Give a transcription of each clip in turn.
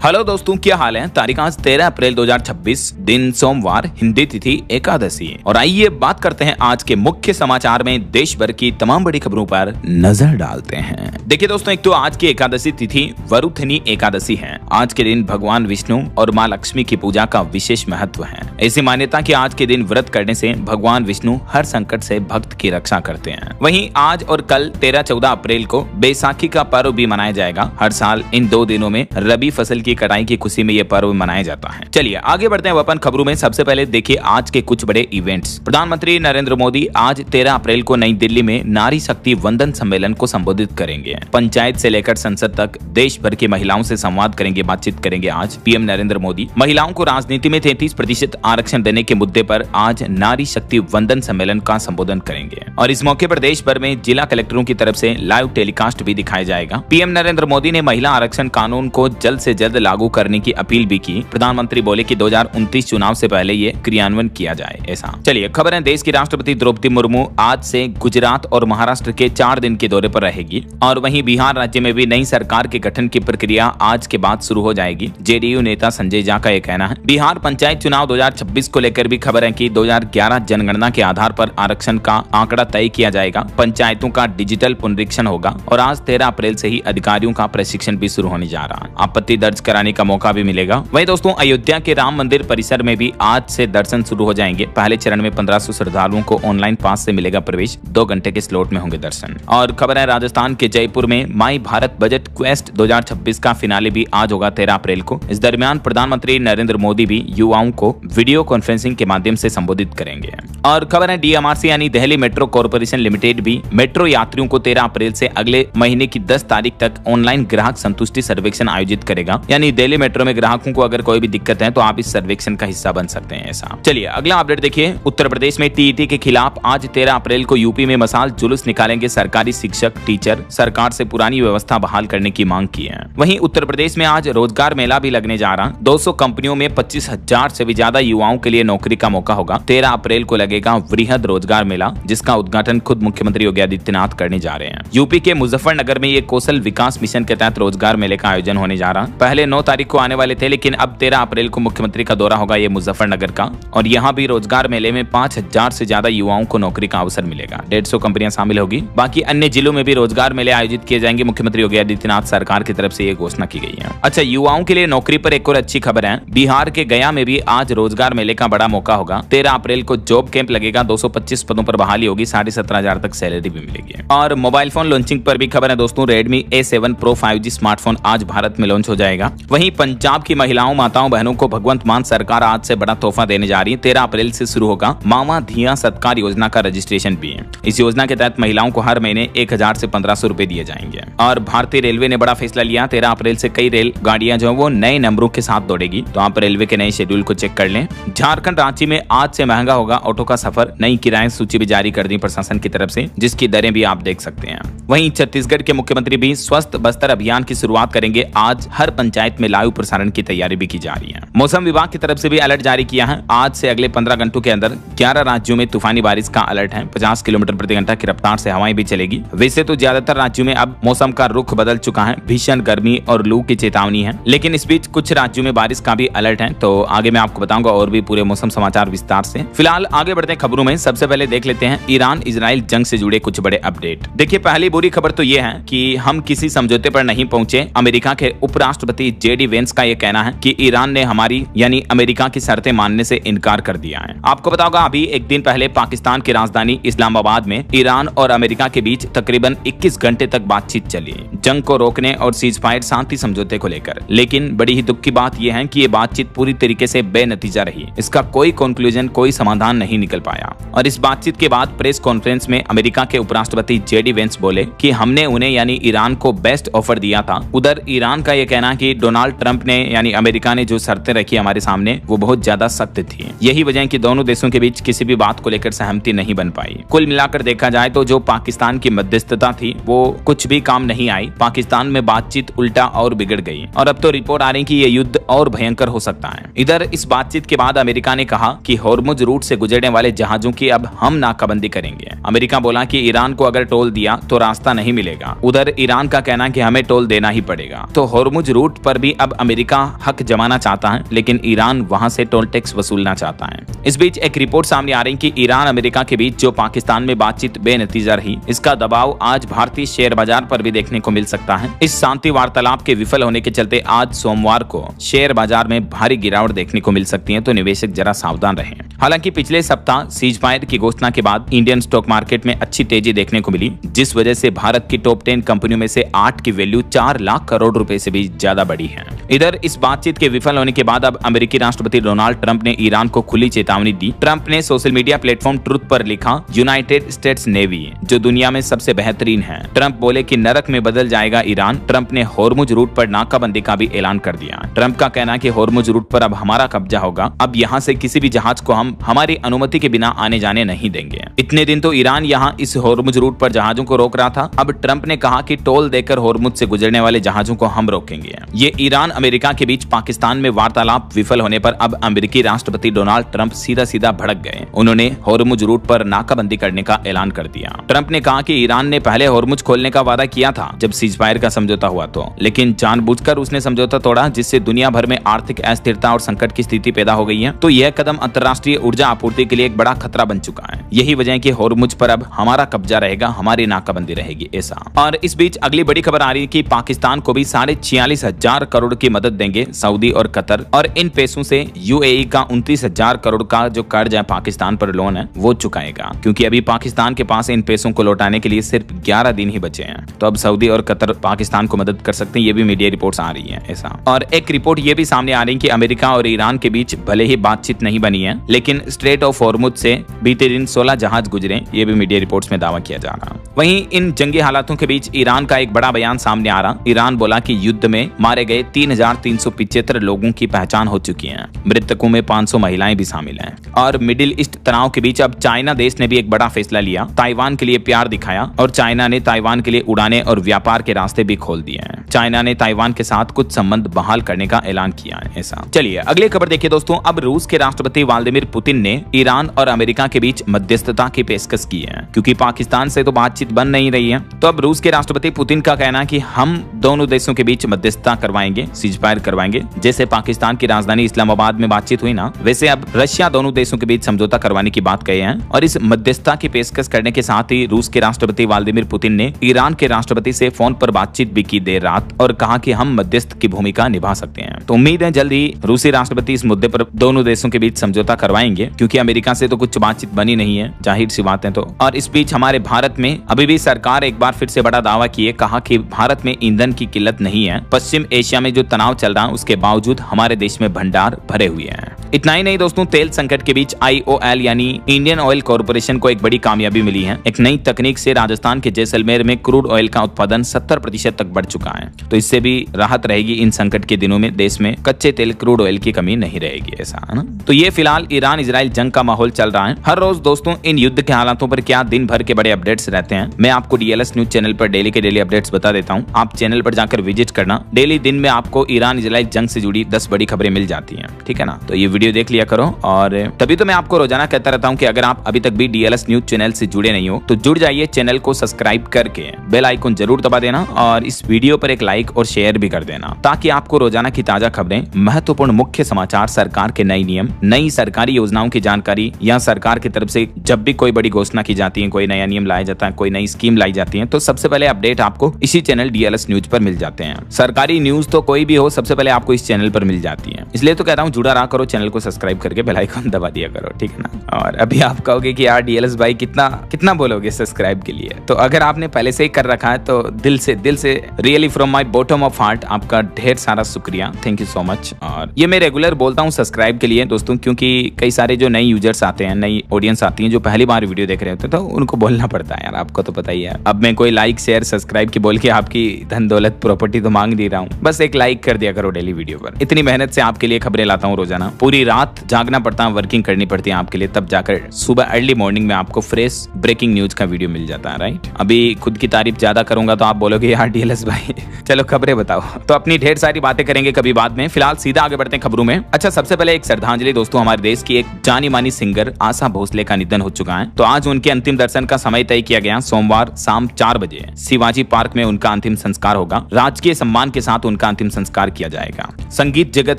Hello दोस्तों, क्या हाल है। तारीख आज 13 अप्रैल 2026, दिन सोमवार, हिंदी तिथि एकादशी। और आइए बात करते हैं आज के मुख्य समाचार में देश भर की तमाम बड़ी खबरों पर नजर डालते हैं। देखिए दोस्तों, एक तो आज की एकादशी तिथि वरुथनी एकादशी है। आज के दिन भगवान विष्णु और माँ लक्ष्मी की पूजा का विशेष महत्व है। ऐसी मान्यता कि आज के दिन व्रत करने से भगवान विष्णु हर संकट से भक्त की रक्षा करते हैं। वहीं आज और कल 13-14 अप्रैल को बैसाखी का पर्व भी मनाया जाएगा। हर साल इन दो दिनों में रबी फसल की कटाई की खुशी में यह पर्व मनाया जाता है। चलिए आगे बढ़ते हैं अपन खबरों में। सबसे पहले देखिए आज के कुछ बड़े इवेंट्स। प्रधानमंत्री नरेंद्र मोदी आज 13 अप्रैल को नई दिल्ली में नारी शक्ति वंदन सम्मेलन को संबोधित करेंगे। पंचायत से लेकर संसद तक देश भर की महिलाओं से संवाद करेंगे, बातचीत करेंगे। आज पीएम नरेंद्र मोदी महिलाओं को राजनीति में 33% आरक्षण देने के मुद्दे पर आज नारी शक्ति वंदन सम्मेलन का संबोधन करेंगे। और इस मौके पर देश भर में जिला कलेक्टरों की तरफ से लाइव टेलीकास्ट भी दिखाया जाएगा। पीएम नरेंद्र मोदी ने महिला आरक्षण कानून को जल्द से जल्द लागू करने की अपील भी की। प्रधानमंत्री बोले कि 2029 चुनाव से पहले ये क्रियान्वयन किया जाए। ऐसा चलिए खबर है। देश की राष्ट्रपति द्रौपदी मुर्मू आज से गुजरात और महाराष्ट्र के 4 दिन के दौरे पर रहेगी। और वहीं बिहार राज्य में भी नई सरकार के गठन की प्रक्रिया आज के बाद शुरू हो जाएगी। जेडीयू नेता संजय झा का यह कहना है। बिहार पंचायत चुनाव 2026 को लेकर भी खबर है कि 2011 जनगणना के आधार पर आरक्षण का आंकड़ा तय किया जाएगा। पंचायतों का डिजिटल पुनरीक्षण होगा और आज 13 अप्रैल से ही अधिकारियों का प्रशिक्षण भी शुरू होने जा रहा है। आपत्ति दर्ज कराने का मौका भी मिलेगा। वहीं दोस्तों, अयोध्या के राम मंदिर परिसर में भी आज से दर्शन शुरू हो जाएंगे। पहले चरण में 1500 श्रद्धालुओं को ऑनलाइन पास से मिलेगा प्रवेश। 2 घंटे के स्लॉट में होंगे दर्शन। और खबर है राजस्थान के जयपुर में माई भारत बजट क्वेस्ट 2026 का फिनाले भी आज होगा 13 अप्रैल को। इस दरमियान प्रधानमंत्री नरेंद्र मोदी भी युवाओं को वीडियो कॉन्फ्रेंसिंग के माध्यम से संबोधित करेंगे। और खबर है डीएमआरसी यानी दिल्ली मेट्रो कॉर्पोरेशन लिमिटेड भी मेट्रो यात्रियों को 13 अप्रैल से अगले महीने की 10 तारीख तक ऑनलाइन ग्राहक संतुष्टि सर्वेक्षण आयोजित करेगा। यानी दिल्ली मेट्रो में ग्राहकों को अगर कोई भी दिक्कत है तो आप इस सर्वेक्षण का हिस्सा बन सकते हैं। ऐसा चलिए अगला अपडेट देखिए। उत्तर प्रदेश में टीईटी के खिलाफ आज 13 अप्रैल को यूपी में मसाल जुलूस निकालेंगे सरकारी शिक्षक टीचर। सरकार से पुरानी व्यवस्था बहाल करने की मांग की है। वहीं उत्तर प्रदेश में आज रोजगार मेला भी लगने जा रहा। 200 कंपनियों में 25,000 से भी ज्यादा युवाओं के लिए नौकरी का मौका होगा। 13 अप्रैल को लगेगा वृहद रोजगार मेला, जिसका उद्घाटन खुद मुख्यमंत्री योगी आदित्यनाथ करने जा रहे हैं। यूपी के मुजफ्फरनगर में ये कौशल विकास मिशन के तहत रोजगार मेले का आयोजन होने जा रहा। पहले 9 तारीख को आने वाले थे, लेकिन अब 13 अप्रैल को मुख्यमंत्री का दौरा होगा ये मुजफ्फरनगर का। और यहाँ भी रोजगार मेले में 5,000 से ज्यादा युवाओं को नौकरी का अवसर मिलेगा। 150 कंपनियां शामिल होगी। बाकी अन्य जिलों में भी रोजगार मेले आयोजित किए जाएंगे। मुख्यमंत्री योगी आदित्यनाथ सरकार की तरफ से ये घोषणा की गई है। अच्छा, युवाओं के लिए नौकरी पर एक और अच्छी खबर है। बिहार के गया में भी आज रोजगार मेले का बड़ा मौका होगा। 13 अप्रैल को जॉब कैंप लगेगा। 225 पदों पर बहाली होगी। 17,500 तक सैलरी भी मिलेगी। और मोबाइल फोन लॉन्चिंग पर भी खबर है दोस्तों। Redmi A7 Pro 5G smartphone आज भारत में लॉन्च हो जाएगा। वहीं पंजाब की महिलाओं, माताओं, बहनों को भगवंत मान सरकार आज से बड़ा तोहफा देने जा रही है। 13 अप्रैल से शुरू होगा मामा धिया सत्कार योजना का रजिस्ट्रेशन भी है। इस योजना के तहत महिलाओं को हर महीने 1,000 से 1,500 रुपए दिए जाएंगे। और भारतीय रेलवे ने बड़ा फैसला लिया। 13 अप्रैल से कई रेल गाड़ियां जो है वो नए नंबरों के साथ दौड़ेगी। तो आप रेलवे के नए शेड्यूल को चेक कर लें। झारखंड रांची में आज से महंगा होगा ऑटो का सफर। नई किराए सूची भी जारी कर दी प्रशासन की तरफ से, जिसकी दरें भी आप देख सकते हैं। वहीं छत्तीसगढ़ के मुख्यमंत्री भी स्वस्थ बस्तर अभियान की शुरुआत करेंगे। आज हर पंचायत में लाइव प्रसारण की तैयारी भी की जा रही है। मौसम विभाग की तरफ से भी अलर्ट जारी किया है। आज से अगले 15 घंटों के अंदर 11 राज्यों में तूफानी बारिश का अलर्ट है। 50 किलोमीटर प्रति घंटा की रफ्तार से हवाएं भी चलेगी। वैसे तो ज्यादातर राज्यों में अब मौसम का रुख बदल चुका है। भीषण गर्मी और लू की चेतावनी है, लेकिन इस बीच कुछ राज्यों में बारिश का भी अलर्ट है। तो आगे मैं आपको बताऊंगा और भी पूरे मौसम समाचार विस्तार से। फिलहाल आगे बढ़ते हैं खबरों में। सबसे पहले देख लेते हैं ईरान इजराइल जंग से जुड़े कुछ बड़े अपडेट। देखिए, पहली बुरी खबर तो ये है कि हम किसी समझौते पर नहीं पहुंचे। अमेरिका के उपराष्ट्रपति जेडी वेंस का यह कहना है कि ईरान ने हमारी यानी अमेरिका की शर्तें मानने से इनकार कर दिया है। आपको पता होगा अभी एक दिन पहले पाकिस्तान की राजधानी इस्लामाबाद में ईरान और अमेरिका के बीच तकरीबन 21 घंटे तक बातचीत चली जंग को रोकने और सीजफायर शांति समझौते को लेकर। लेकिन बड़ी ही दुख की बात यह है कि ये बातचीत पूरी तरीके से बेनतीजा रही। इसका कोई कंक्लूजन, कोई समाधान नहीं निकल पाया। और इस बातचीत के बाद प्रेस कॉन्फ्रेंस में अमेरिका के उपराष्ट्रपति जेडी वेंस बोले कि हमने उन्हें यानी ईरान को बेस्ट ऑफर दिया था। उधर ईरान का यह कहना है कि डोनाल्ड ट्रंप ने यानी अमेरिका ने जो शर्तें रखी हमारे सामने वो बहुत ज्यादा सख्त थी। यही वजह है कि दोनों देशों के बीच किसी भी बात को लेकर सहमति नहीं बन पाई। कुल मिलाकर देखा जाए तो जो पाकिस्तान की मध्यस्थता थी वो कुछ भी काम नहीं आई। पाकिस्तान में बातचीत उल्टा और बिगड़ गई और अब तो रिपोर्ट आ रही कि ये युद्ध और भयंकर हो सकता है। इधर इस बातचीत के बाद अमेरिका ने कहा कि होर्मुज रूट से गुजरने वाले जहाजों की अब हम नाकाबंदी करेंगे। अमेरिका बोला कि ईरान को अगर टोल दिया तो रास्ता नहीं मिलेगा। उधर ईरान का कहना कि हमें टोल देना ही पड़ेगा। तो होर्मुज रूट पर पर भी अब अमेरिका हक जमाना चाहता है, लेकिन ईरान वहां से टोल टैक्स वसूलना चाहता है। इस बीच एक रिपोर्ट सामने आ रही कि ईरान अमेरिका के बीच जो पाकिस्तान में बातचीत बेनतीजा रही, इसका दबाव आज भारतीय शेयर बाजार पर भी देखने को मिल सकता है। इस शांति वार्तालाप के विफल होने के चलते आज सोमवार को शेयर बाजार में भारी गिरावट देखने को मिल सकती है, तो निवेशक जरा सावधान रहें। हालांकि पिछले सप्ताह सीजफायर की घोषणा के बाद इंडियन स्टॉक मार्केट में अच्छी तेजी देखने को मिली, जिस वजह से भारत की टॉप 10 कंपनियों में से 8 की वैल्यू 4 लाख करोड़ रुपए से भी ज्यादा बढ़ी है। इधर इस बातचीत के विफल होने के बाद अब अमेरिकी राष्ट्रपति डोनाल्ड ट्रंप ने ईरान को खुली चेतावनी दी। ट्रंप ने सोशल मीडिया प्लेटफॉर्म ट्रुथ पर लिखा, यूनाइटेड स्टेट्स नेवी जो दुनिया में सबसे बेहतरीन है। ट्रंप बोले कि नरक में बदल जाएगा ईरान। ट्रंप ने होर्मुज रूट पर नाकाबंदी का भी ऐलान कर दिया। ट्रंप का कहना है कि होर्मुज रूट पर अब हमारा कब्जा होगा। अब यहाँ से किसी भी जहाज को हम हमारी अनुमति के बिना आने जाने नहीं देंगे। इतने दिन तो ईरान यहाँ इस होर्मुज रूट पर जहाजों को रोक रहा था। अब ट्रंप ने कहा कि टोल देकर होर्मुज से गुजरने वाले जहाजों को हम रोकेंगे। ये ईरान अमेरिका के बीच पाकिस्तान में वार्तालाप विफल होने पर अब अमेरिकी राष्ट्रपति डोनाल्ड ट्रंप सीधा सीधा भड़क गए। उन्होंने होर्मुज रूट पर नाकाबंदी करने का ऐलान कर दिया। ट्रंप ने कहा कि ईरान ने पहले होर्मुज खोलने का वादा किया था जब सीजफायर का समझौता हुआ तो, लेकिन जानबूझकर उसने समझौता तोड़ा, जिससे दुनिया भर में आर्थिक अस्थिरता और संकट की स्थिति पैदा हो गई है। तो यह कदम अंतर्राष्ट्रीय ऊर्जा आपूर्ति के लिए एक बड़ा खतरा बन चुका है। यही वजह है कि होर्मुज पर अब हमारा कब्जा रहेगा, हमारी नाकाबंदी रहेगी ऐसा। और इस बीच अगली बड़ी खबर आ रही है कि पाकिस्तान को भी 46,500 करोड़ की मदद देंगे सऊदी और कतर, और इन पैसों से यूएई का 29,000 करोड़ का जो कर्ज है पाकिस्तान पर लोन है वो चुकाएगा, क्योंकि अभी पाकिस्तान के पास इन पैसों को लौटाने के लिए सिर्फ 11 दिन ही बचे हैं। तो अब सऊदी और कतर पाकिस्तान को मदद कर सकते हैं, ये भी मीडिया रिपोर्ट्स आ रही है ऐसा। और एक रिपोर्ट ये भी सामने आ रही है कि अमेरिका और ईरान के बीच भले ही बातचीत नहीं बनी है, लेकिन स्ट्रेट ऑफ होर्मुज से बीते दिन 16 जहाज गुजरे, ये भी मीडिया रिपोर्ट्स में दावा किया जा रहा। वहीं इन जंगी हालातों के बीच ईरान का एक बड़ा बयान सामने आ रहा। ईरान बोला कि युद्ध में मारे गए 3,375 लोगों की पहचान हो चुकी है। मृतकों में 500 महिलाएं भी शामिल हैं। और मिडिल ईस्ट तनाव के बीच अब चाइना देश ने भी एक बड़ा फैसला लिया। ताइवान के लिए प्यार दिखाया और चाइना ने ताइवान के लिए उड़ाने और व्यापार के रास्ते भी खोल दिए हैं। चाइना ने ताइवान के साथ कुछ संबंध बहाल करने का ऐलान किया है ऐसा। चलिए अगली खबर देखिए दोस्तों। अब रूस के राष्ट्रपति व्लादिमीर पुतिन ने ईरान और अमेरिका के बीच मध्यस्थता की पेशकश की है, क्योंकि पाकिस्तान से तो बातचीत बन नहीं रही है। तो अब रूस के राष्ट्रपति पुतिन का कहना है कि हम दोनों देशों के बीच मध्यस्थता करवाएंगे, सीजफायर करवाएंगे। जैसे पाकिस्तान की राजधानी इस्लामाबाद में बातचीत हुई ना, वैसे अब रशिया दोनों देशों के बीच समझौता करवाने की बात कही है। और इस मध्यस्थता की पेशकश करने के साथ ही रूस के राष्ट्रपति व्लादिमीर पुतिन ने ईरान के राष्ट्रपति से फोन पर बातचीत भी की देर रात और कहा कि हम मध्यस्थ की भूमिका निभा सकते हैं। तो उम्मीद है जल्द ही रूसी राष्ट्रपति इस मुद्दे पर दोनों देशों के बीच समझौता करवाएंगे, क्योंकि अमेरिका से तो कुछ बातचीत बनी नहीं है, जाहिर सी बात है। तो और इस बीच हमारे भारत में अभी भी सरकार एक बार फिर से बड़ा दावा किए, कहा कि भारत में ईंधन की किल्लत नहीं है। पश्चिम एशिया में जो तनाव चल रहा है उसके बावजूद हमारे देश में भंडार भरे हुए हैं। इतना ही नहीं दोस्तों, तेल संकट के बीच IOL यानी इंडियन ऑयल कॉर्पोरेशन को एक बड़ी कामयाबी मिली है। एक नई तकनीक से राजस्थान के जैसलमेर में क्रूड ऑयल का उत्पादन 70% तक बढ़ चुका है। तो इससे भी राहत रहेगी। इन संकट के दिनों में देश में कच्चे तेल क्रूड ऑयल की कमी नहीं रहेगी ऐसा, है ना। तो ये फिलहाल ईरान इजराइल जंग का माहौल चल रहा है। हर रोज दोस्तों इन युद्ध के हालातों पर क्या दिन भर के बड़े अपडेट्स रहते हैं, मैं आपको DLS न्यूज चैनल पर डेली के डेली अपडेट्स बता देता हूँ। आप चैनल पर जाकर विजिट करना। डेली दिन में आपको ईरान इजराइल जंग से जुड़ी 10 बड़ी खबरें मिल जाती हैं, ठीक है ना। तो ये वीडियो देख लिया करो। और तभी तो मैं आपको रोजाना कहता रहता हूँ कि अगर आप अभी तक भी DLS न्यूज चैनल से जुड़े नहीं हो तो जुड़ जाइए। चैनल को सब्सक्राइब करके बेल आइकन जरूर दबा देना और इस वीडियो पर एक लाइक और शेयर भी कर देना, ताकि आपको रोजाना की ताजा खबरें, महत्वपूर्ण मुख्य समाचार, सरकार के नए नियम, नई सरकारी योजनाओं की जानकारी या सरकार की तरफ से जब भी कोई बड़ी घोषणा की जाती है, कोई नया नियम लाया जाता है, कोई नई स्कीम लाई जाती है, तो सबसे पहले अपडेट आपको इसी चैनल DLS न्यूज पर मिल जाते हैं। सरकारी न्यूज तो कोई भी हो, सबसे पहले आपको इस चैनल पर मिल जाती है। इसलिए तो कहता हूँ जुड़ा रहा करो, चैनल को सब्सक्राइब करके बेल आइकन दबा दिया करो, ठीक है ना। और अभी आप कहोगे कि यार DLS भाई कितना बोलोगे सब्सक्राइब के लिए, तो अगर आपने पहले से ही कर रखा है तो दिल से really from my bottom of heart आपका ढेर सारा शुक्रिया, थैंक यू सो मच। और ये मैं रेगुलर बोलता हूँ सब्सक्राइब के लिए दोस्तों, क्योंकि कई सारे जो नए यूजर्स आते हैं, नई ऑडियंस आती है जो पहली बार वीडियो देख रहे होते हैं, तो उनको बोलना पड़ता है यार, आपको तो पता ही है। अब मैं कोई लाइक शेयर सब्सक्राइब की बोल के आपकी धन दौलत प्रॉपर्टी तो मांग नहीं रहा हूँ, बस एक लाइक कर दिया करो डेली वीडियो पर। इतनी मेहनत से आपके लिए खबरें लाता हूँ रोजाना, पूरी रात जागना पड़ता है, वर्किंग करनी पड़ती है आपके लिए, तब जाकर सुबह अर्ली मॉर्निंग में आपको फ्रेश ब्रेकिंग न्यूज का वीडियो मिल जाता है, राइट। अभी खुद की तारीफ ज्यादा करूंगा तो आप बोलोगे यार DLS भाई चलो खबरें बताओ, तो अपनी ढेर सारी बातें करेंगे कभी बाद में। फिलहाल सीधा आगे बढ़ते हैं खबरों में। अच्छा, सबसे पहले एक श्रद्धांजलि दोस्तों, हमारे देश की एक जानी मानी सिंगर आशा भोसले का निधन हो चुका है। तो आज उनके अंतिम दर्शन का समय तय किया गया। सोमवार शाम 4 बजे शिवाजी पार्क में उनका अंतिम संस्कार होगा। राजकीय सम्मान के साथ उनका अंतिम संस्कार किया जाएगा। संगीत जगत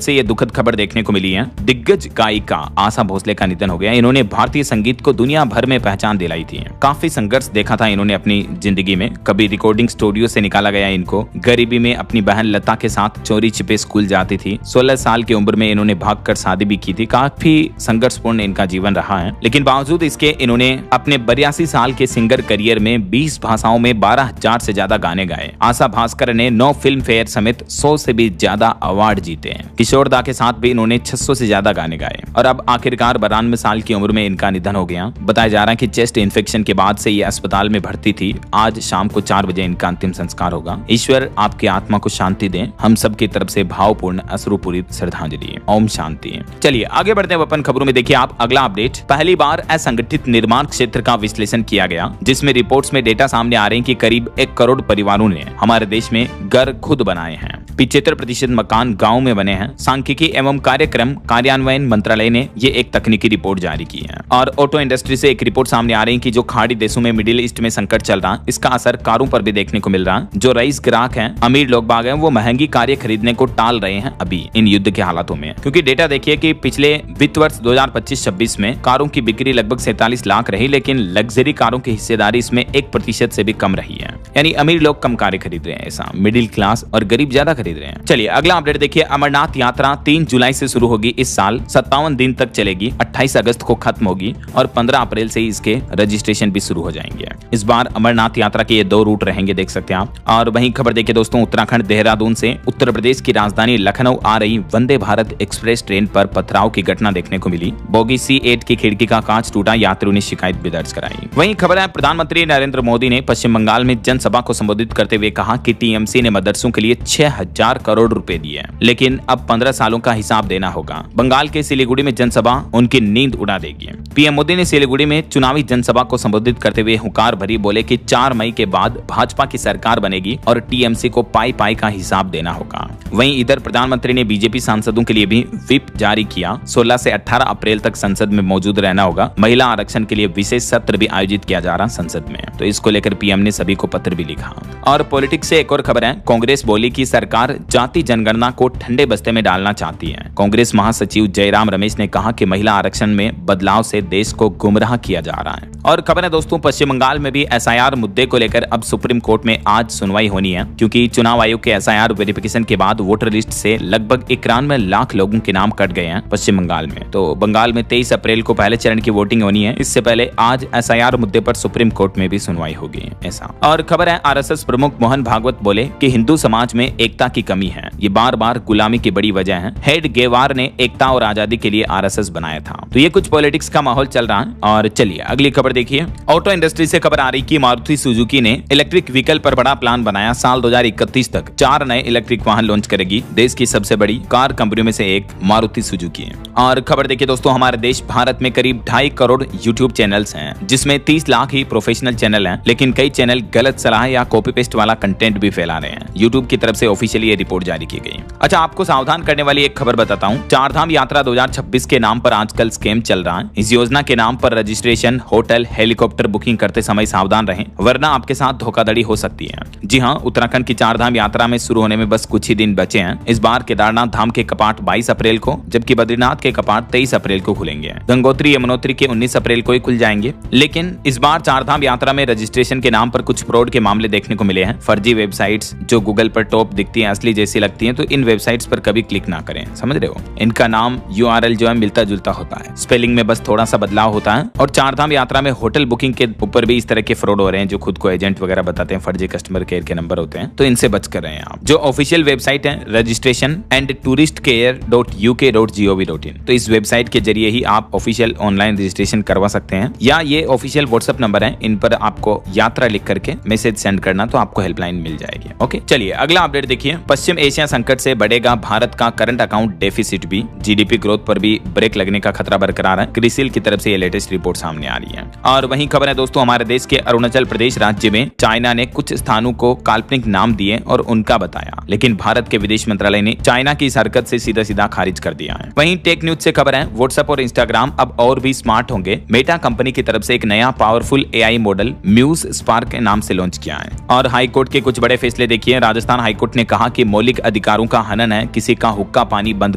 से ये दुखद खबर देखने को मिली है। दिग्गज गायिका आशा भोसले का निधन हो गया। इन्होंने भारतीय संगीत को दुनिया भर में पहचान दिलाई थी। काफी संघर्ष देखा था इन्होंने अपनी जिंदगी में। कभी रिकॉर्डिंग स्टूडियो से निकाला गया इनको, गरीबी में अपनी बहन लता के साथ चोरी छिपे स्कूल जाती थी। 16 साल की उम्र में इन्होंने भागकर शादी भी की थी। काफी संघर्षपूर्ण इनका जीवन रहा है, लेकिन बावजूद इसके इन्होंने अपने 82 साल के सिंगर करियर में 20 भाषाओं में 12,000 से ज्यादा गाने गाए। आशा भास्कर ने 9 फिल्म फेयर समेत 100 से भी ज्यादा अवार्ड जीते हैं। किशोर दा के साथ भी इन्होंने 600 से ज्यादा गाने गाए और अब आखिरकार 92 साल की उम्र में इनका निधन हो गया। बताया जा रहा है कि चेस्ट इन्फेक्शन के बाद से ये अस्पताल में भर्ती थी। आज शाम को 4 बजे इनका अंतिम संस्कार होगा। ईश्वर आपकी आत्मा को शांति दे। हम सबकी तरफ से भावपूर्ण अश्रुपूरित श्रद्धांजलि। ओम शांति। चलिए आगे बढ़ते हैं अपन खबरों में। देखिए आप अगला अपडेट। पहली बार असंगठित निर्माण क्षेत्र का विश्लेषण किया गया, जिसमें रिपोर्ट्स में डेटा सामने आ रहे हैं कि करीब 1 करोड़ परिवारों ने हमारे देश में घर खुद बनाए हैं। 75% मकान गांव में बने हैं। सांख्यिकी एवं कार्यक्रम कार्यान्वयन मंत्रालय ने ये एक तकनीकी रिपोर्ट जारी की है। और ऑटो इंडस्ट्री से एक रिपोर्ट सामने आ रही है कि जो खाड़ी देशों में मिडिल ईस्ट में संकट चल रहा है, इसका असर कारों पर भी देखने को मिल रहा है। जो रईस ग्राहक हैं, अमीर लोग बाग हैं, वो महंगी कारें खरीदने को टाल रहे हैं अभी इन युद्ध के हालातों में। क्योंकि डेटा देखिए कि पिछले वित्त वर्ष 2025-26 में कारों की बिक्री लगभग 47 लाख रही, लेकिन लग्जरी कारों की हिस्सेदारी इसमें 1% से भी कम रही है। यानी अमीर लोग कम कारें खरीद रहे हैं, ऐसा मिडिल क्लास और गरीब ज्यादा खरीद रहे हैं। चलिए अगला अपडेट देखिए। अमरनाथ यात्रा 3 जुलाई से शुरू होगी इस साल। 57 दिन तक चलेगी। 28 अगस्त को खत्म होगी और 15 अप्रैल से इसके रजिस्ट्रेशन भी शुरू हो जाएंगे। इस बार अमरनाथ यात्रा के ये 2 रूट रहेंगे, देख सकते हैं आप। और वहीं खबर देखिए दोस्तों, उत्तराखंड देहरादून से उत्तर प्रदेश की राजधानी लखनऊ आ रही वंदे भारत एक्सप्रेस ट्रेन पर पथराव की घटना देखने को मिली। बोगी C8 की खिड़की का कांच टूटा, यात्रियों ने शिकायत भी दर्ज कराई। वहीं खबर है, प्रधानमंत्री नरेंद्र मोदी ने पश्चिम बंगाल में जनसभा को संबोधित करते हुए कहा कि टीएमसी ने मदरसों के लिए 6000 करोड़ रुपए दिए, लेकिन अब 15 सालों का हिसाब देना होगा। बंगाल के सिलीगुड़ी में जनसभा उनकी नींद उड़ा देगी। पीएम मोदी ने सिलीगुड़ी में चुनावी जनसभा को संबोधित करते हुए हुंकार भरी बोले कि 4 मई के बाद भाजपा की सरकार बनेगी और टीएमसी को पाई पाई का हिसाब देना होगा। वहीं इधर प्रधानमंत्री ने बीजेपी सांसदों के लिए भी व्हिप जारी किया। 16 से 18 अप्रैल तक संसद में मौजूद रहना होगा। महिला आरक्षण के लिए विशेष सत्र भी आयोजित किया जा रहा संसद में, तो इसको लेकर पीएम ने सभी को पत्र भी लिखा। और पॉलिटिक्स से एक और खबर है। कांग्रेस बोली कि सरकार जाति जनगणना को ठंडे बस्ते में डालना चाहती है। कांग्रेस महासचिव जयराम रमेश ने कहा कि महिला आरक्षण में बदलाव से देश को गुमराह किया जा रहा है। और खबर है दोस्तों, पश्चिम बंगाल में भी एसआईआर मुद्दे को लेकर अब सुप्रीम कोर्ट में आज सुनवाई होनी है, क्योंकि चुनाव आयोग के एसआईआर वेरिफिकेशन के बाद वोटर लिस्ट से लगभग 91 लाख लोगों के नाम कट गए हैं पश्चिम बंगाल में। तो बंगाल में 23 अप्रैल को पहले चरण की वोटिंग होनी है। इससे पहले आज एसआईआर मुद्दे पर सुप्रीम कोर्ट में भी सुनवाई होगी, ऐसा। और खबर है, आरएसएस प्रमुख मोहन भागवत बोले कि हिंदू समाज में एकता की कमी है, ये बार बार गुलामी की बड़ी वजह है। हेड गेवार ने एकता और आजादी के लिए आरएसएस बनाया था। तो ये कुछ पॉलिटिक्स का माहौल चल रहा है। और चलिए अगली खबर देखिए। ऑटो इंडस्ट्री से खबर आ रही कि मारुति सुजुकी ने इलेक्ट्रिक व्हीकल पर बड़ा प्लान बनाया। साल 2031 तक 4 नए इलेक्ट्रिक वाहन लॉन्च करेगी। देश की सबसे बड़ी कार कंपनियों में से एक मारुति सुजुकी है। और खबर देखिए दोस्तों, हमारे देश भारत में करीब 2.5 करोड़ यूट्यूब चैनल्स हैं, जिसमें 30 लाख ही प्रोफेशनल चैनल हैं, लेकिन कई चैनल गलत सलाह या कॉपी पेस्ट वाला कंटेंट भी फैला रहे हैं। यूट्यूब की तरफ से ऑफिशियली ये रिपोर्ट जारी की गई। अच्छा, आपको सावधान करने वाली एक खबर बताता हूँ। चारधाम यात्रा 2026 के नाम पर आजकल स्कैम चल रहा है। इस योजना के नाम पर रजिस्ट्रेशन, होटल, हेलीकॉप्टर बुकिंग करते समय सावधान रहें, वरना आपके साथ धोखाधड़ी हो सकती है। जी हाँ, उत्तराखंड की चारधाम यात्रा में शुरू होने में बस कुछ ही दिन बचे हैं। इस बार केदारनाथ धाम के कपाट 22 अप्रैल को, जबकि बद्रीनाथ के कपाट 23 अप्रैल को खुलेंगे। गंगोत्री यमुनोत्री के 19 अप्रैल को ही खुल जाएंगे। लेकिन इस बार चारधाम यात्रा में रजिस्ट्रेशन के नाम पर कुछ फ्रॉड के मामले देखने को मिले हैं। फर्जी वेबसाइट्स जो गूगल पर टॉप दिखती हैं, असली जैसी लगती हैं, तो इन वेबसाइट्स पर कभी क्लिक ना करें, समझ रहे हो। इनका नाम URL जो है मिलता जुलता होता है, स्पेलिंग में बस थोड़ा सा बदलाव होता है। और चारधाम यात्रा में होटल बुकिंग के ऊपर भी इस तरह के फ्रॉड हो रहे हैं, जो खुद को एजेंट वगैरह बताते हैं, फर्जी कस्टमर केयर के नंबर होते हैं, तो इनसे बच कर रहे हैं आप। जो ऑफिशियल वेबसाइट है रजिस्ट्रेशन एंड touristcare.uk.gov.in, तो इस वेबसाइट के जरिए ही आप ऑफिशियल ऑनलाइन रजिस्ट्रेशन करवा सकते हैं, या ये ऑफिशियल व्हाट्सएप नंबर है, इन पर आपको यात्रा लिख करके मैसेज सेंड करना, तो आपको हेल्पलाइन मिल जाएगी। ओके, चलिए अगला अपडेट देखिए। पश्चिम एशिया संकट से बढ़ेगा भारत का करंट अकाउंट डेफिसिट भी। जीडीपी ग्रोथ पर भी ब्रेक लगने का खतरा बरकरार है। क्रिसिल की तरफ से ये लेटेस्ट रिपोर्ट सामने आ रही है। और वहीं खबर है दोस्तों, हमारे देश के अरुणाचल प्रदेश राज्य में चाइना ने कुछ स्थानों को काल्पनिक नाम दिए और उनका बताया, लेकिन भारत के विदेश मंत्रालय ने चाइना की इस हरकत से सीधा सीधा खारिज कर दिया है। वहीं टेक न्यूज से खबर है, व्हाट्सएप और इंस्टाग्राम अब और भी स्मार्ट होंगे। मेटा कंपनी की तरफ से एक नया powerful AI model Muse Spark के नाम से लॉन्च किया है। और हाईकोर्ट के कुछ बड़े फैसले देखिए। राजस्थान हाईकोर्ट ने कहा कि मौलिक अधिकारों का हनन है किसी का हुक्का पानी बंद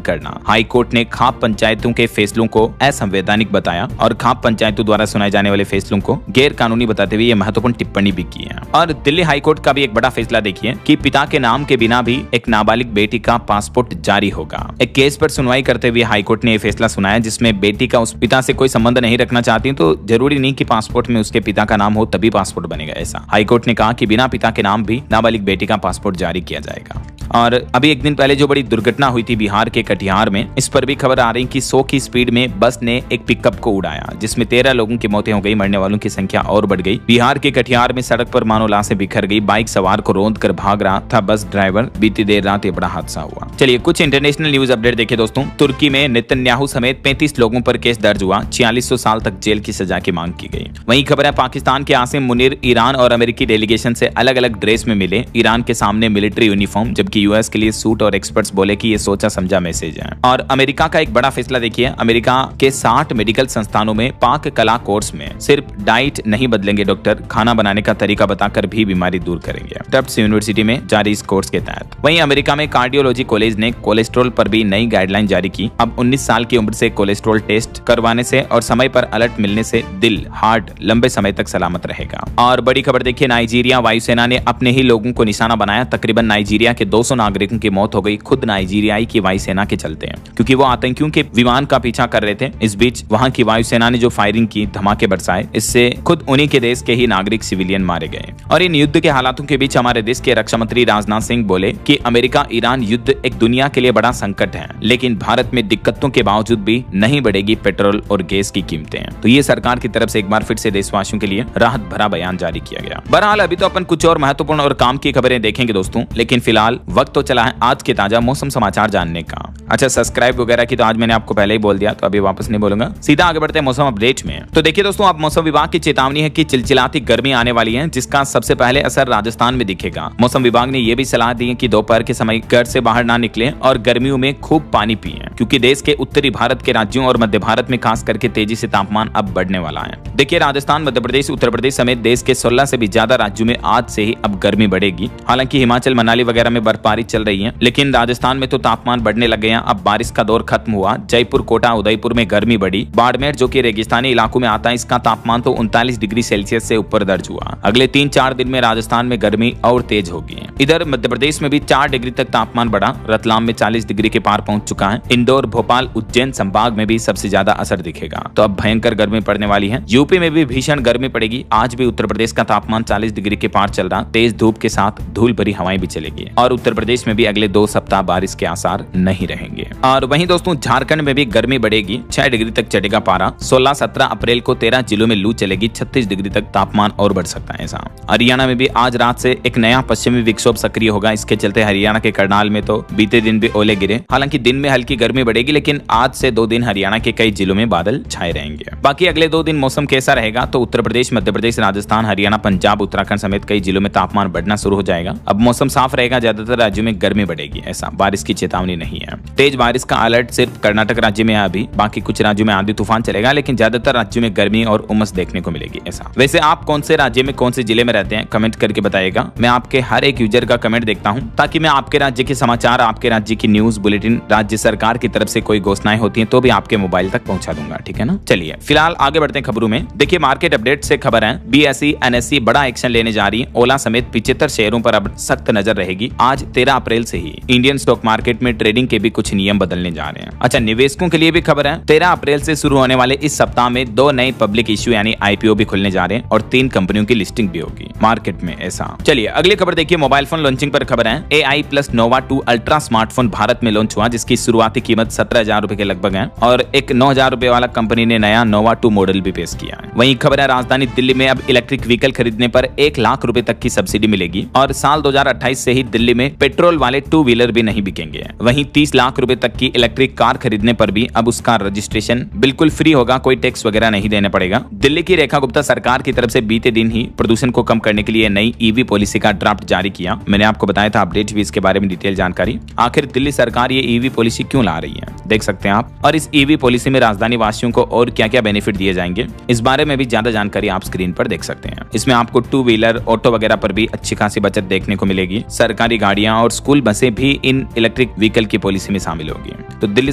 करना। हाई कोर्ट ने खाप पंचायतों के फैसलों को असंवैधानिक बताया और खाप पंचायतों द्वारा सुनाए जाने वाले फैसलों को गैर कानूनी बताते हुए ये महत्वपूर्ण टिप्पणी भी की है। और दिल्ली हाई कोर्ट का भी एक बड़ा फैसला देखिए कि पिता के नाम के बिना भी एक नाबालिग बेटी का पासपोर्ट जारी होगा। एक केस पर सुनवाई करते हुए हाई कोर्ट ने यह फैसला सुनाया जिसमें बेटी का उस पिता से कोई संबंध नहीं रखना चाहती तो जरूरी नहीं कि पासपोर्ट में उसके पिता का नाम हो तभी पासपोर्ट बनेगा। ऐसा हाई कोर्ट ने कहा कि बिना पिता के नाम भी नाबालिग बेटी का पासपोर्ट जारी किया जाएगा। और अभी एक दिन पहले जो बड़ी दुर्घटना हुई थी बिहार के कटिहार में, इस पर भी खबर आ रही कि 100 की स्पीड में बस ने एक पिकअप को उड़ाया जिसमें 13 लोगों की मौतें हो गई, मरने वालों की संख्या और बढ़ गई। बिहार के कटिहार में सड़क पर मानो लाशें बिखर गई, बाइक सवार को रौंद कर भाग रहा था बस ड्राइवर। बीती देर रात ये बड़ा हादसा हुआ। चलिए कुछ इंटरनेशनल न्यूज अपडेट देखिए दोस्तों। तुर्की में नेतन्याहू समेत 35 लोगों पर केस दर्ज हुआ, 4600 साल तक जेल की सजा की मांग की गई। वहीं खबर है पाकिस्तान के आसिम मुनीर ईरान और अमेरिकी डेलीगेशन से अलग अलग ड्रेस में मिले, ईरान के सामने मिलिट्री यूनिफॉर्म जबकि यूएस के लिए सूट और एक्सपर्ट्स बोले कि ये सोचा समझा मैसेज है। और अमेरिका का एक बड़ा फैसला देखिए, अमेरिका के 60 मेडिकल संस्थानों में पाक कला कोर्स में सिर्फ डाइट नहीं बदलेंगे डॉक्टर, खाना बनाने का तरीका बताकर भी बीमारी दूर करेंगे। टफ्ट्स यूनिवर्सिटी में जारी इस कोर्स के तहत। वहीं अमेरिका में कार्डियोलॉजी कॉलेज ने कोलेस्ट्रॉल पर भी नई गाइडलाइन जारी की। अब 19 साल की उम्र से कोलेस्ट्रॉल टेस्ट करवाने से और समय पर अलर्ट मिलने से दिल हार्ट लंबे समय तक सलामत रहेगा। और बड़ी खबर देखिए, नाइजीरिया वायुसेना ने अपने ही लोगों को निशाना बनाया। तकरीबन नाइजीरिया के 200 नागरिकों की मौत हो गई खुद नाइजीरियाई की वायुसेना के चलते हैं, क्योंकि वो आतंकियों के विमान का पीछा कर रहे थे। इस बीच वहां की वायुसेना ने जो फायरिंग की, धमाके बरसाए, इससे खुद उन्हीं के देश के ही नागरिक सिविलियन मारे गए। और इन युद्ध के हालातों के बीच हमारे देश के रक्षा मंत्री राजनाथ सिंह बोले कि अमेरिका ईरान युद्ध एक दुनिया के लिए बड़ा संकट है, लेकिन भारत में दिक्कतों के बावजूद भी नहीं बढ़ेगी पेट्रोल और गैस की कीमतें। तो ये सरकार की तरफ से एक बार फिर से देशवासियों के लिए राहत भरा बयान जारी किया गया। बहरहाल अभी तो अपन कुछ और महत्वपूर्ण और काम की खबरें देखेंगे दोस्तों, लेकिन फिलहाल वक्त तो चला है आज के ताजा मौसम समाचार जानने का। अच्छा, सब्सक्राइब वगैरह की तो आज मैंने आपको पहले ही बोल दिया, तो अभी वापस नहीं बोलूंगा, सीधा आगे बढ़ते हैं मौसम अपडेट में। तो देखिए दोस्तों, अब मौसम विभाग की चेतावनी है कि चिलचिलाती गर्मी आने वाली है, जिसका सबसे पहले असर राजस्थान में दिखेगा। मौसम विभाग ने यह भी सलाह दी है कि दोपहर के समय घर से बाहर ना निकलें और गर्मियों में खूब पानी पिएं, क्योंकि देश के उत्तरी भारत के राज्यों और मध्य भारत में खास करके तेजी से तापमान अब बढ़ने वाला है। देखिए, राजस्थान, मध्य प्रदेश, उत्तर प्रदेश समेत देश के 16 से भी ज्यादा राज्यों में आज से ही अब गर्मी बढ़ेगी। हालांकि हिमाचल, मनाली वगैरह में बर्फबारी चल रही है, लेकिन राजस्थान में तो तापमान बढ़ने लगे हैं। अब बारिश का दौर खत्म हुआ। जयपुर, कोटा, उदयपुर में गर्मी बढ़ी। बाड़मेर जो कि रेगिस्तानी इलाकों में आता है, इसका तापमान तो 39 डिग्री सेल्सियस से ऊपर दर्ज हुआ। अगले 3-4 दिन में राजस्थान में गर्मी और तेज होगी। इधर मध्य प्रदेश में भी 4 डिग्री तक तापमान बढ़ा। रतलाम में 40 डिग्री के पार पहुंच चुका है। इंदौर, भोपाल, उज्जैन संभाग में भी सबसे ज्यादा असर दिखेगा। तो अब भयंकर गर्मी पड़ने वाली है। यूपी में भी भीषण गर्मी पड़ेगी। आज भी उत्तर प्रदेश का तापमान 40 डिग्री के पार चल रहा। तेज धूप के साथ धूल भरी हवाएं भी चलेगी। और उत्तर प्रदेश में भी अगले 2 सप्ताह बारिश के आसार नहीं रहेंगे। और वहीं दोस्तों, झारखंड में भी गर्मी बढ़ेगी। 6 डिग्री तक चढ़ेगा पारा। 16-17 अप्रैल को 13 जिलों में लू चलेगी। 36 डिग्री तक तापमान और बढ़ सकता है। ऐसा हरियाणा में भी आज रात से एक नया पश्चिमी विक्षोभ सक्रिय होगा। इसके चलते हरियाणा के करनाल में तो बीते दिन भी ओले गिरे। हालांकि दिन में हल्की गर्मी बढ़ेगी, लेकिन आज से 2 दिन हरियाणा के कई जिलों में बादल छाए रहेंगे। बाकी अगले 2 दिन मौसम कैसा रहेगा, तो उत्तर प्रदेश, मध्य प्रदेश, राजस्थान, हरियाणा, पंजाब, उत्तराखंड समेत कई जिलों में तापमान बढ़ना शुरू हो जाएगा। अब मौसम साफ रहेगा। ज्यादातर राज्यों में गर्मी बढ़ेगी। ऐसा बारिश की चेतावनी नहीं है। तेज बारिश का अलर्ट सिर्फ कर्नाटक राज्य में है अभी। बाकी कुछ राज्यों में आंधी तूफान चलेगा, लेकिन ज्यादातर राज्यों में गर्मी और उमस देखने को मिलेगी। ऐसा वैसे आप कौन से राज्य में, कौन से जिले में रहते हैं, कमेंट करके बताइएगा। मैं आपके हर एक यूजर का कमेंट देखता हूं, ताकि मैं आपके राज्य के समाचार, आपके राज्य की न्यूज बुलेटिन, राज्य सरकार की तरफ से कोई घोषणाएं होती हैं तो भी आपके मोबाइल तक पहुंचा दूंगा। ठीक है ना। चलिए फिलहाल आगे बढ़ते हैं खबरों में। देखिए, मार्केट अपडेट से खबर है, BSE, NSE बड़ा एक्शन लेने जा रही है। ओला समेत 75 शेयरों पर अब सख्त नजर रहेगी। आज 13 अप्रैल से ही इंडियन स्टॉक मार्केट में ट्रेडिंग के भी कुछ नियम बदलने जा रहे हैं। अच्छा, निवेशकों के लिए भी खबर है, 13 अप्रैल से शुरू होने वाले इस सप्ताह में 2 नए पब्लिक इश्यू यानी IPO भी खुलने जा रहे हैं और 3 कंपनियों की लिस्टिंग भी होगी मार्केट में। ऐसा चलिए अगली खबर देखिए, मोबाइल फोन लॉन्चिंग पर खबर है। AI प्लस नोवा 2 अल्ट्रा स्मार्टफोन भारत में लॉन्च हुआ, जिसकी शुरुआती कीमत 17,000 रुपए के लगभग है और एक 9,000 रुपए वाला कंपनी ने नया नोवा 2 मॉडल भी पेश किया है। वहीं खबर है, राजधानी दिल्ली में अब इलेक्ट्रिक व्हीकल खरीदने पर 1 लाख रुपए तक की सब्सिडी मिलेगी और साल 2028 से ही दिल्ली में पेट्रोल वाले 2 व्हीलर भी नहीं बिकेंगे। वहीं 30 लाख रुपए तक की इलेक्ट्रिक कार खरीदने पर भी अब उसका रजिस्ट्रेशन बिल्कुल फ्री होगा, कोई टैक्स वगैरह नहीं देना पड़ेगा। दिल्ली की रेखा गुप्ता सरकार की तरफ से बीते दिन ही प्रदूषण को कम करने के लिए नई EV पॉलिसी का ड्राफ्ट जारी किया। मैंने आपको बताया था अपडेट भी इसके बारे में डिटेल जानकारी। आखिर दिल्ली सरकार ये EV पॉलिसी क्यों ला रही है, देख सकते हैं आप। और इस EV पॉलिसी में राजधानी वासियों को और क्या क्या बेनिफिट दिए जाएंगे, इस बारे में भी ज्यादा जानकारी आप स्क्रीन पर देख सकते हैं। इसमें आपको 2 व्हीलर, ऑटो वगैरह पर भी अच्छी खासी बचत देखने को मिलेगी। सरकार सरकारी गाड़ियां और स्कूल बसें भी इन इलेक्ट्रिक व्हीकल की पॉलिसी में शामिल होगी। तो दिल्ली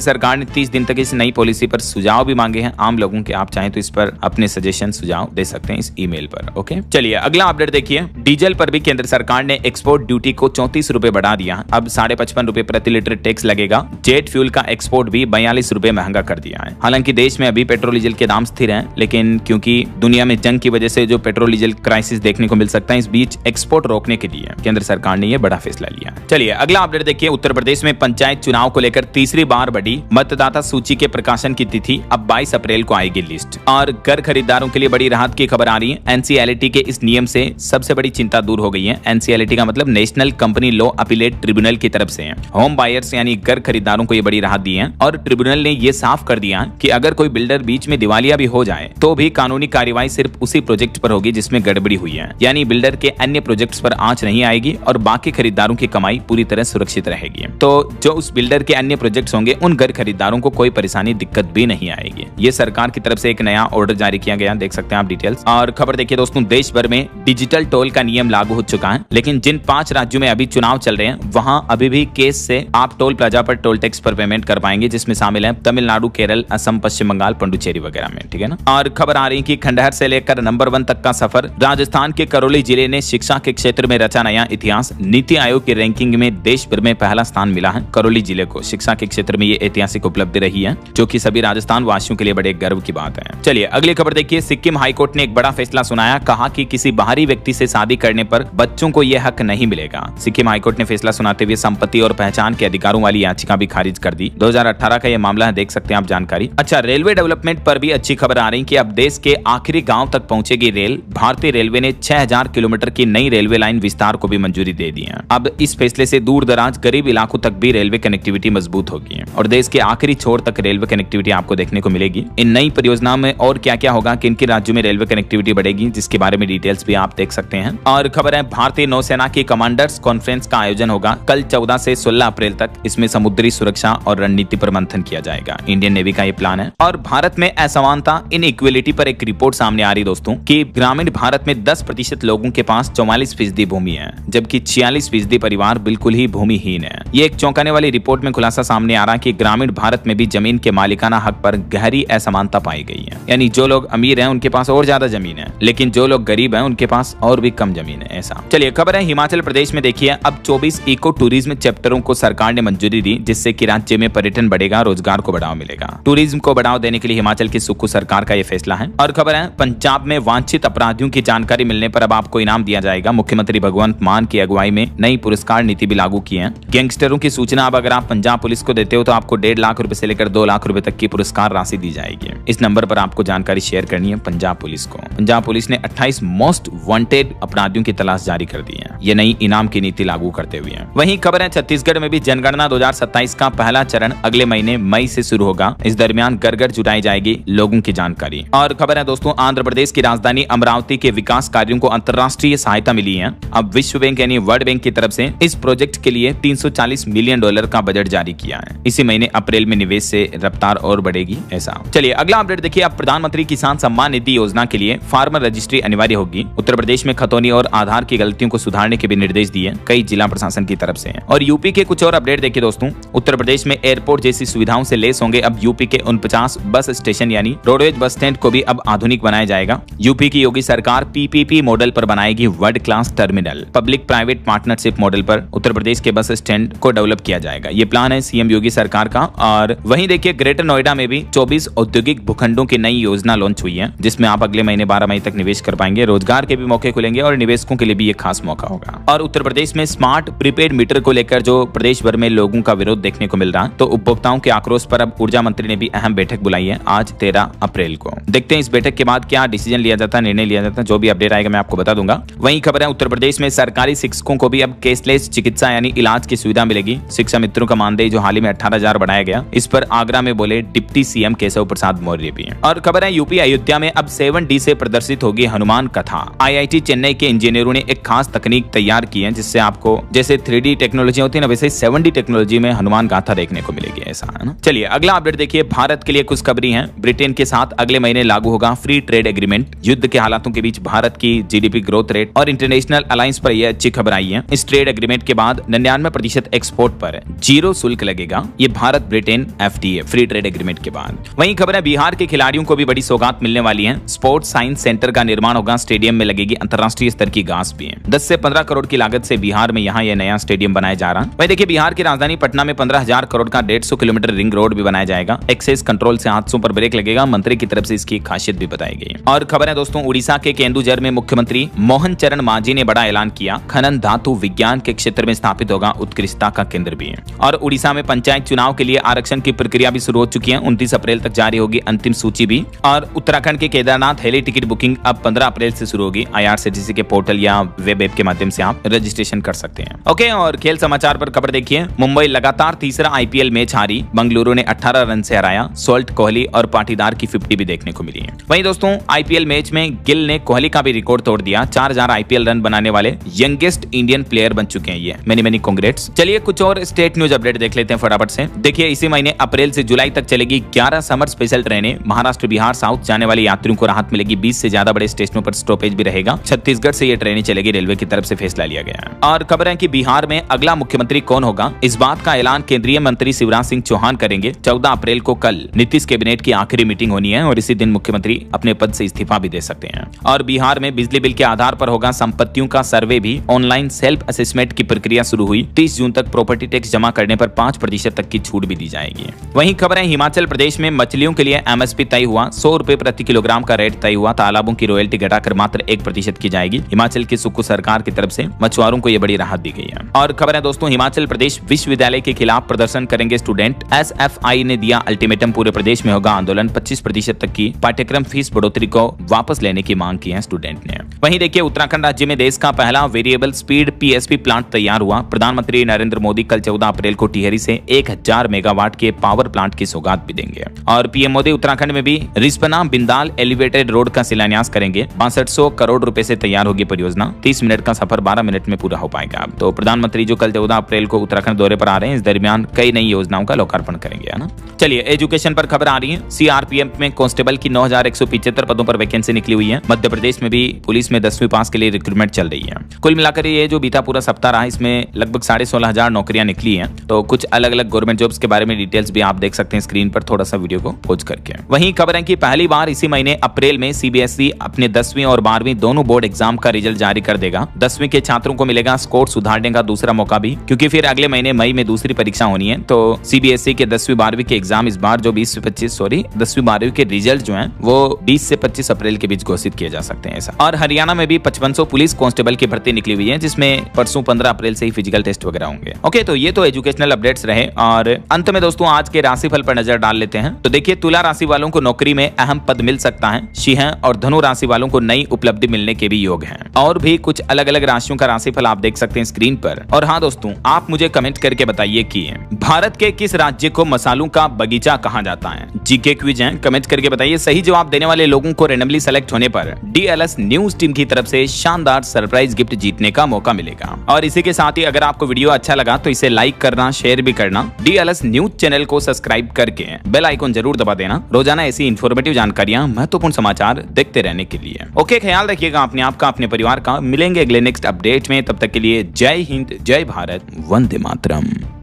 सरकार ने 30 दिन तक इस नई पॉलिसी पर सुझाव भी मांगे हैं आम लोगों के। आप चाहें तो इस पर अपने सजेशन सुझाव दे सकते हैं इस ईमेल पर। ओके, चलिए अगला अपडेट देखिए। डीजल पर भी केंद्र सरकार ने एक्सपोर्ट ड्यूटी को 34 रुपए बढ़ा दिया। अब 55.5 रुपए प्रति लीटर टैक्स लगेगा। जेट फ्यूल का एक्सपोर्ट भी 42 रुपए महंगा कर दिया है। हालांकि देश में अभी पेट्रोल डीजल के दाम स्थिर हैं, लेकिन क्योंकि दुनिया में जंग की वजह से जो पेट्रोल डीजल क्राइसिस देखने को मिल सकता है, इस बीच एक्सपोर्ट रोकने के लिए केंद्र सरकार ने यह बड़ा फैसला लिया। चलिए अगला अपडेट देखिए। उत्तर प्रदेश में पंचायत चुनाव को लेकर तीसरी बार बढ़ी मतदाता सूची के प्रकाशन की तिथि। अब 22 अप्रैल को आएगी लिस्ट। और घर खरीदारों के लिए बड़ी राहत की खबर आ रही है। एनसीएलटी के इस नियम से सबसे बड़ी चिंता दूर हो गई है। एनसीएलटी का मतलब national company law appellate tribunal की तरफ से है। होम बायर्स यानी घर खरीदारों को यह बड़ी राहत दी है और ट्रिब्यूनल ने यह साफ कर दिया कि अगर कोई बिल्डर बीच में दिवालिया भी हो जाए तो भी कानूनी कार्रवाई सिर्फ उसी प्रोजेक्ट पर होगी जिसमें गड़बड़ी हुई है। यानी बिल्डर के अन्य प्रोजेक्ट्स पर आंच नहीं आएगी और बाकी खरीदारों की कमाई पूरी तरह सुरक्षित रहेगी। तो जो उस बिल्डर के अन्य प्रोजेक्ट्स होंगे उन घर खरीदारों को कोई परेशानी दिक्कत भी नहीं आएगी। ये सरकार की तरफ से एक नया ऑर्डर जारी किया गया, देख सकते हैं आप डिटेल्स। और खबर देखिए दोस्तों, देश भर में डिजिटल टोल का नियम लागू हो चुका है, लेकिन जिन 5 राज्यों में अभी चुनाव चल रहे हैं वहां अभी भी केस से आप टोल प्लाजा पर टोल टैक्स पर पेमेंट कर पाएंगे, जिसमें शामिल है तमिलनाडु, केरल, असम, पश्चिम बंगाल, पुडुचेरी वगैरह में। ठीक है ना। और खबर आ रही है कि खंडहर से लेकर नंबर 1 तक का सफर। राजस्थान के करौली जिले ने शिक्षा के क्षेत्र में रचा नया इतिहास। नीति आयोग की रैंकिंग में देश भर में पहला स्थान मिला है करौली जिले को। शिक्षा के क्षेत्र में ये ऐतिहासिक उपलब्धि रही है, जो कि सभी राजस्थान वासियों के लिए बड़े गर्व की बात है। चलिए अगली खबर देखिए। सिक्किम हाईकोर्ट ने एक बड़ा फैसला सुनाया। कहा कि किसी बाहरी व्यक्ति से शादी करने पर बच्चों को यह हक नहीं मिलेगा। सिक्किम हाईकोर्ट ने फैसला सुनाते हुए संपत्ति और पहचान के अधिकारों वाली याचिका भी खारिज कर दी। 2018 का यह मामला है, देख सकते हैं आप जानकारी। अच्छा, रेलवे डेवलपमेंट पर भी अच्छी खबर आ रही कि अब देश के आखिरी गांव तक पहुंचेगी रेल। भारतीय रेलवे ने 6000 किलोमीटर की नई रेलवे लाइन विस्तार को भी मंजूरी दे दी है। अब इस फैसले से दूर दराज गरीब इलाकों तक भी रेलवे कनेक्टिविटी मजबूत होगी और देश के आखिरी छोर तक रेलवे कनेक्टिविटी आपको देखने को मिलेगी। इन नई परियोजनाओं में और क्या क्या होगा, किन किन राज्यों में रेलवे कनेक्टिविटी बढ़ेगी, जिसके बारे में डिटेल्स भी आप देख सकते हैं। और खबर है भारतीय नौसेना की कमांडर्स कॉन्फ्रेंस का आयोजन होगा कल 14 से 16 अप्रैल तक। इसमें समुद्री सुरक्षा और रणनीति पर मंथन किया जाएगा। इंडियन नेवी का ये प्लान है। और भारत में असमानता इन इक्वलिटी पर एक रिपोर्ट सामने आ रही दोस्तों कि ग्रामीण भारत में 10% लोगों के पास 44% भूमि है, जबकि 46% परिवार बिल्कुल ही भूमिहीन है। ये एक चौंकाने वाली रिपोर्ट में खुलासा सामने आ रहा है कि ग्रामीण भारत में भी जमीन के मालिकाना हक पर गहरी असमानता पाई गई है। यानी जो लोग अमीर हैं उनके पास और ज्यादा जमीन है, लेकिन जो लोग गरीब हैं उनके पास और भी कम जमीन है। ऐसा। चलिए खबर है हिमाचल प्रदेश में देखिए। अब 24 इको टूरिज्म चैप्टरों को सरकार ने मंजूरी दी, जिससे कि राज्य में पर्यटन बढ़ेगा, रोजगार को बढ़ावा मिलेगा। टूरिज्म को बढ़ावा देने के लिए हिमाचल की सुक्खू सरकार का यह फैसला है। और खबर है पंजाब में वांछित अपराधियों की जानकारी मिलने पर अब आपको इनाम दिया जाएगा। मुख्यमंत्री भगवंत मान की अगुवाई में नई पुरस्कार नीति भी लागू की है। गैंगस्टरों की सूचना अब अगर आप पंजाब पुलिस को देते हो तो आपको 1.5 लाख रुपए से लेकर 2 लाख रुपए तक की पुरस्कार राशि दी जाएगी। इस नंबर पर आपको जानकारी शेयर करनी है पंजाब पुलिस को। पंजाब पुलिस ने 28 मोस्ट वांटेड अपराधियों की तलाश जारी कर दी है, ये नई इनाम की नीति लागू करते हुए। वहीं खबर है छत्तीसगढ़ में भी जनगणना 2027 का पहला चरण अगले महीने मई से शुरू होगा। इस दरमियान घर घर जुटाई जाएगी लोगों की जानकारी। और खबर है दोस्तों आंध्र प्रदेश की राजधानी अमरावती के विकास कार्यों को अंतर्राष्ट्रीय सहायता मिली है। अब विश्व बैंक यानी वर्ल्ड बैंक की तरफ से इस प्रोजेक्ट के लिए $340 मिलियन का बजट जारी किया है। इसी महीने अप्रैल में निवेश से रफ्तार और बढ़ेगी। ऐसा। चलिए अगला अपडेट देखिए। अब प्रधानमंत्री किसान सम्मान निधि योजना के लिए फार्मर रजिस्ट्री अनिवार्य होगी। उत्तर प्रदेश में खतौनी और आधार की गलतियों को सुधारने के भी निर्देश दिए कई जिला प्रशासन की तरफ से। और यूपी के कुछ और अपडेट देखिए दोस्तों। उत्तर प्रदेश में एयरपोर्ट जैसी सुविधाओं से लेस होंगे अब यूपी के 49 बस स्टेशन यानी रोडवेज बस स्टैंड को भी अब आधुनिक बनाया जाएगा। यूपी की योगी सरकार पीपीपी मॉडल पर बनाएगी world class terminal. Public private partnership model पर उत्तर प्रदेश के बस स्टैंड को डेवलप किया जाएगा। ये प्लान है सीएम योगी सरकार का। और वहीं देखिए ग्रेटर नोएडा में भी 24 औद्योगिक भूखंडों की नई योजना लॉन्च हुई है, जिसमें आप अगले महीने 12 मई तक निवेश कर पाएंगे। रोजगार के भी मौके खुलेंगे और निवेशकों के लिए भी ये खास मौका होगा। और उत्तर प्रदेश में स्मार्ट प्रीपेड मीटर को लेकर जो प्रदेश भर में लोगों का विरोध देखने को मिल रहा है, तो उपभोक्ताओं के आक्रोश पर अब ऊर्जा मंत्री ने भी अहम बैठक बुलाई है आज 13 अप्रैल को। देखते हैं इस बैठक के बाद क्या डिसीजन लिया जाता है, निर्णय लिया जाता है। जो भी अपडेट आएगा मैं आपको बता दूंगा। वहीं खबर है उत्तर प्रदेश में सरकारी शिक्षकों को भी अब केसलेस चिकित्सा यानी इलाज की सुविधा मिलेगी। शिक्षा मित्रों का मानदेय जो हाल ही में 18,000 बढ़ाया गया, इस पर आगरा में बोले डिप्टी सीएम केशव प्रसाद मौर्य भी। और खबर है यूपी अयोध्या में अब 7D से प्रदर्शित होगी हनुमान कथा। आईआईटी चेन्नई के इंजीनियरों ने एक खास तकनीक तैयार की है, जिससे आपको जैसे 3D टेक्नोलॉजी होती है ना, वैसे 7D टेक्नोलॉजी में हनुमान गाथा देखने को मिलेगी। ऐसा है ना। चलिए अगला अपडेट देखिए। भारत के लिए कुछ खबरी है। ब्रिटेन के साथ अगले महीने लागू होगा फ्री ट्रेड एग्रीमेंट। युद्ध के हालातों के बीच भारत की जीडीपी ग्रोथ रेट और इंटरनेशनल अलायंस पर यह अच्छी खबर आई है। इस ट्रेड एग्रीमेंट के बाद 99% एक्सपोर्ट पर 0 शुल्क लगेगा। ये Bharat Britain FTA free trade agreement के बाद। वहीं खबर है बिहार के खिलाड़ियों को भी बड़ी सौगात मिलने वाली है। स्पोर्ट्स साइंस सेंटर का निर्माण होगा, स्टेडियम में लगेगी अंतर्राष्ट्रीय स्तर की घास भी है। 10 से 15 करोड़ की लागत से बिहार में यहाँ यह नया स्टेडियम बनाया जा रहा है। वही देखिए बिहार की राजधानी पटना में 15,000 करोड़ का 150 किलोमीटर रिंग रोड भी बनाया जाएगा। एक्सेस कंट्रोल से हादसों पर ब्रेक लगेगा, मंत्री की तरफ से इसकी खासियत भी बताई गई। और खबर है दोस्तों उड़ीसा के केंदुझर में मुख्यमंत्री मोहन चरण मांझी ने बड़ा ऐलान किया, खनन धातु विज्ञान के क्षेत्र में स्थापित होगा उत्कृष्टता का केंद्र भी है। और उड़ीसा में पंचायत चुनाव के लिए आरक्षण की प्रक्रिया भी शुरू हो चुकी है। 29 अप्रैल तक जारी होगी अंतिम सूची भी। और उत्तराखंड के केदारनाथ हेली टिकट बुकिंग अब 15 अप्रैल से शुरू होगी। IRCTC के पोर्टल या वेब ऐप के माध्यम से आप रजिस्ट्रेशन कर सकते हैं। ओके, और खेल समाचार पर खबर देखिए, मुंबई लगातार तीसरा IPL मैच हारी, बंगलुरु ने 18 रन से हराया। सोल्ट, कोहली और पाटीदार की 50 भी देखने को मिली है। वहीं दोस्तों IPL मैच में गिल ने कोहली का भी रिकॉर्ड तोड़ दिया। 4000 IPL रन बनाने वाले यंगेस्ट इंडियन प्लेयर बन चुके हैं ये। Many congrats. चलिए कुछ और स्टेट न्यूज अपडेट देख लेते हैं फटाफट से। देखिए इसी महीने अप्रैल से जुलाई तक चलेगी 11 समर स्पेशल ट्रेनें। महाराष्ट्र, बिहार, साउथ जाने वाले यात्रियों को राहत मिलेगी। 20 से ज्यादा बड़े स्टेशनों पर स्टॉपेज भी रहेगा। छत्तीसगढ़ से ये ट्रेनें चलेगी, रेलवे की तरफ से फैसला लिया गया है। और खबर है कि बिहार में अगला मुख्यमंत्री कौन होगा, इस बात का ऐलान केंद्रीय मंत्री शिवराज सिंह चौहान करेंगे। 14 अप्रैल को कल नीतीश कैबिनेट की आखिरी मीटिंग होनी है और इसी दिन मुख्यमंत्री अपने पद से इस्तीफा भी दे सकते हैं। और बिहार में बिजली बिल के आधार पर होगा संपत्तियों का सर्वे भी। ऑनलाइन सेल्फ असेसमेंट की प्रक्रिया शुरू हुई। 30 जून तक प्रॉपर्टी टैक्स जमा करने पर 5% तक की छूट भी दी जाएगी। वहीं खबर है हिमाचल प्रदेश में मछलियों के लिए MSP तय हुआ। 100 रुपए प्रति किलोग्राम का रेट तय हुआ। तालाबों की रॉयल्टी घटाकर मात्र 1% की जाएगी। हिमाचल की सुक्कू सरकार की तरफ से मछुआरों को यह बड़ी राहत दी गई है। और खबर है दोस्तों हिमाचल प्रदेश विश्वविद्यालय के खिलाफ प्रदर्शन करेंगे स्टूडेंट। SFI ने दिया अल्टीमेटम, पूरे प्रदेश में होगा आंदोलन। 25% तक की पाठ्यक्रम फीस बढ़ोतरी को वापस लेने की मांग की है स्टूडेंट ने। वहीं देखिए उत्तराखंड राज्य में देश का पहला वेरिएबल स्पीड PSP प्लांट तैयार हुआ। प्रधानमंत्री नरेंद्र मोदी कल 14 अप्रैल को टिहरी से 1000 मेगावाट के पावर प्लांट की सौगात भी देंगे। और PM मोदी उत्तराखंड में भी रिस्पना बिंदाल एलिवेटेड रोड का शिलान्यास करेंगे। 6200 करोड़ रुपए से तैयार होगी परियोजना। 30 मिनट का सफर 12 मिनट में पूरा हो पाएगा। तो प्रधानमंत्री जो कल 14 अप्रैल को उत्तराखंड दौरे पर आ रहे हैं, इस दरमियान कई नई योजनाओं का लोकार्पण करेंगे, है ना। चलिए एजुकेशन पर खबर आ रही है। CRPF में कांस्टेबल की 9175 पदों पर वैकेंसी निकली हुई है। मध्य प्रदेश में भी पुलिस में 10वीं पास के लिए रिक्रूटमेंट चल रही है। कुल मिलाकर ये जो बीता पूरा सप्ताह रहा, इसमें लगभग 16,500 नौकरियां निकली हैं। तो कुछ अलग अलग गवर्नमेंट जॉब्स के बारे में डिटेल्स भी आप देख सकते हैं स्क्रीन पर, थोड़ा सा वीडियो को पॉज करके। वहीं खबर है कि पहली बार इसी महीने अप्रैल में CBSE अपने 10वीं और 12वीं दोनों बोर्ड एग्जाम का रिजल्ट जारी कर देगा। 10वीं के छात्रों को मिलेगा स्कोर सुधारने का दूसरा मौका भी, क्योंकि फिर अगले महीने मई में दूसरी परीक्षा होनी है। तो CBSE के 10वीं 12वीं के एग्जाम इस बार जो 10वीं 12वीं के रिजल्ट जो हैं वो 20 से 25 अप्रैल के बीच घोषित किए जा सकते हैं ऐसा। और हरियाणा में भी 5500 पुलिस कांस्टेबल की भर्ती निकली हुई है, जिसमें परसों 15 अप्रैल से ही फिजिकल टेस्ट वगैरह होंगे। ओके, तो ये तो एजुकेशनल अपडेट्स रहे। और अंत में दोस्तों आज के राशिफल पर नजर डाल लेते हैं। तो देखिए तुला राशि वालों को नौकरी में अहम पद मिल सकता है। सिंह और धनु राशि वालों को नई उपलब्धि मिलने के भी योग हैं। और भी कुछ अलग अलग राशियों का राशिफल आप देख सकते हैं स्क्रीन पर। और हाँ दोस्तों, आप मुझे कमेंट करके बताइए कि भारत के किस राज्य को मसालों का बगीचा कहा जाता है। जीके क्विज है, कमेंट करके बताइए। सही जवाब देने वाले लोगों को रैंडमली सेलेक्ट होने पर DLS न्यूज टीम की तरफ से शानदार सरप्राइज गिफ्ट जीतने का मौका मिलेगा। और इसी के साथ ही अगर आपको वीडियो अच्छा लगा तो इसे लाइक करना, शेयर भी करना। DLS न्यूज चैनल को सब्सक्राइब करके बेल आइकन जरूर दबा देना, रोजाना ऐसी इंफॉर्मेटिव जानकारियां, महत्वपूर्ण समाचार देखते रहने के लिए। ओके, ख्याल रखिएगा अपने आप का, अपने परिवार का। मिलेंगे अगले नेक्स्ट अपडेट में, तब तक के लिए जय हिंद, जय भारत, वंदे मातरम।